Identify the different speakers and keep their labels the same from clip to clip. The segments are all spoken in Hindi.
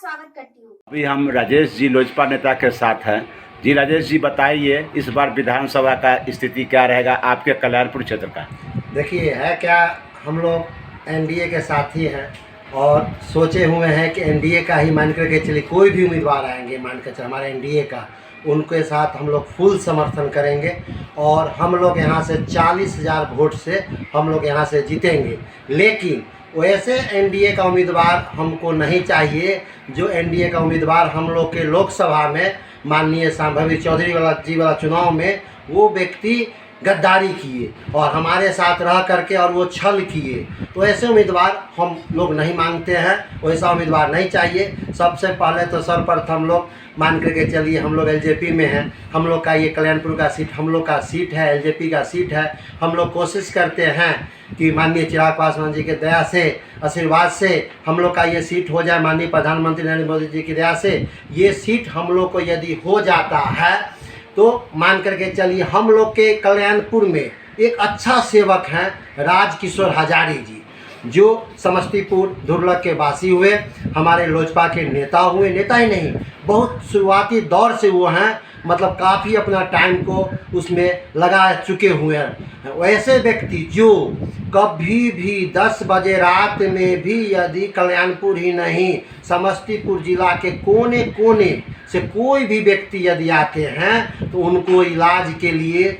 Speaker 1: स्वागत करती हूँ।
Speaker 2: अभी हम राजेश जी लोजपा नेता के साथ हैं। जी राजेश जी बताइए, इस बार विधानसभा का स्थिति क्या रहेगा आपके कल्याणपुर क्षेत्र का?
Speaker 3: देखिए है क्या, हम लोग एनडीए के साथी हैं और सोचे हुए हैं कि एनडीए का ही मान करके चलिए, कोई भी उम्मीदवार आएंगे मान कर चलिए हमारे एनडीए का, उनके साथ हम लोग फुल समर्थन करेंगे और हम लोग यहाँ से 40,000 वोट से हम लोग यहाँ से जीतेंगे। लेकिन वैसे एनडीए का उम्मीदवार हमको नहीं चाहिए जो एनडीए का उम्मीदवार हम लोग के लोकसभा में माननीय संभावित चौधरी वाला चुनाव में वो व्यक्ति गद्दारी किए और हमारे साथ रह करके और वो छल किए, तो ऐसे उम्मीदवार हम लोग नहीं मांगते हैं, वैसा उम्मीदवार नहीं चाहिए। सबसे पहले तो सर्वप्रथम लोग मान करके चलिए, हम लोग एलजेपी में हैं, हम लोग का ये कल्याणपुर का सीट हम लोग का सीट है, एलजेपी का सीट है। हम लोग कोशिश करते हैं कि माननीय चिराग पासवान जी के दया से, आशीर्वाद से हम लोग का ये सीट हो जाए। माननीय प्रधानमंत्री नरेंद्र मोदी जी की दया से ये सीट हम लोग को यदि हो जाता है तो मान करके चलिए, हम लोग के कल्याणपुर में एक अच्छा सेवक हैं राजकिशोर हजारी जी, जो समस्तीपुर धुरलक के वासी हुए, हमारे लोजपा के नेता हुए। नेता ही नहीं, बहुत शुरुआती दौर से वो हैं, मतलब काफ़ी अपना टाइम को उसमें लगा चुके हुए हैं। वैसे व्यक्ति जो कभी भी 10 बजे रात में भी यदि कल्याणपुर ही नहीं समस्तीपुर जिला के कोने कोने से कोई भी व्यक्ति यदि आते हैं तो उनको इलाज के लिए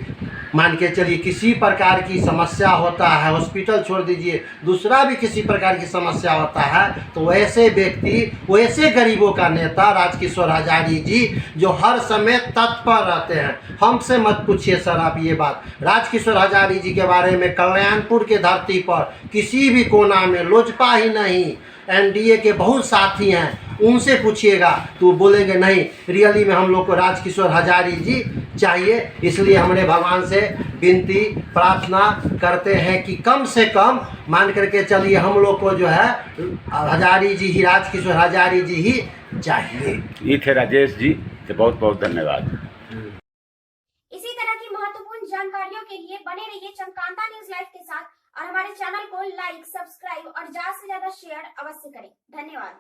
Speaker 3: मान के चलिए, किसी प्रकार की समस्या होता है, हॉस्पिटल छोड़ दीजिए, दूसरा भी किसी प्रकार की समस्या होता है, तो वैसे व्यक्ति, वैसे गरीबों का नेता राजकिशोर हजारी जी जो हर समय तत्पर रहते हैं। हमसे मत पूछिए सर आप ये बात, राजकिशोर हजारी जी के बारे में कल्याणपुर के धरती पर किसी भी कोना में लोजपा ही नहीं एनडीए के बहुत साथी हैं, उनसे पूछिएगा तो बोलेंगे नहीं, रियली में हम लोग को राजकिशोर हजारी जी चाहिए। इसलिए हमने भगवान से विनती प्रार्थना करते हैं कि कम से कम मान करके चलिए हम लोग को जो है हजारी जी ही, राजकिशोर हजारी जी ही चाहिए।
Speaker 2: ये थे राजेश जी, तो बहुत बहुत धन्यवाद।
Speaker 1: इसी तरह की महत्वपूर्ण जानकारियों के लिए बने रहिए चमकांता न्यूज लाइव के साथ और हमारे चैनल को लाइक, सब्सक्राइब और ज्यादा से ज्यादा शेयर अवश्य करें। धन्यवाद।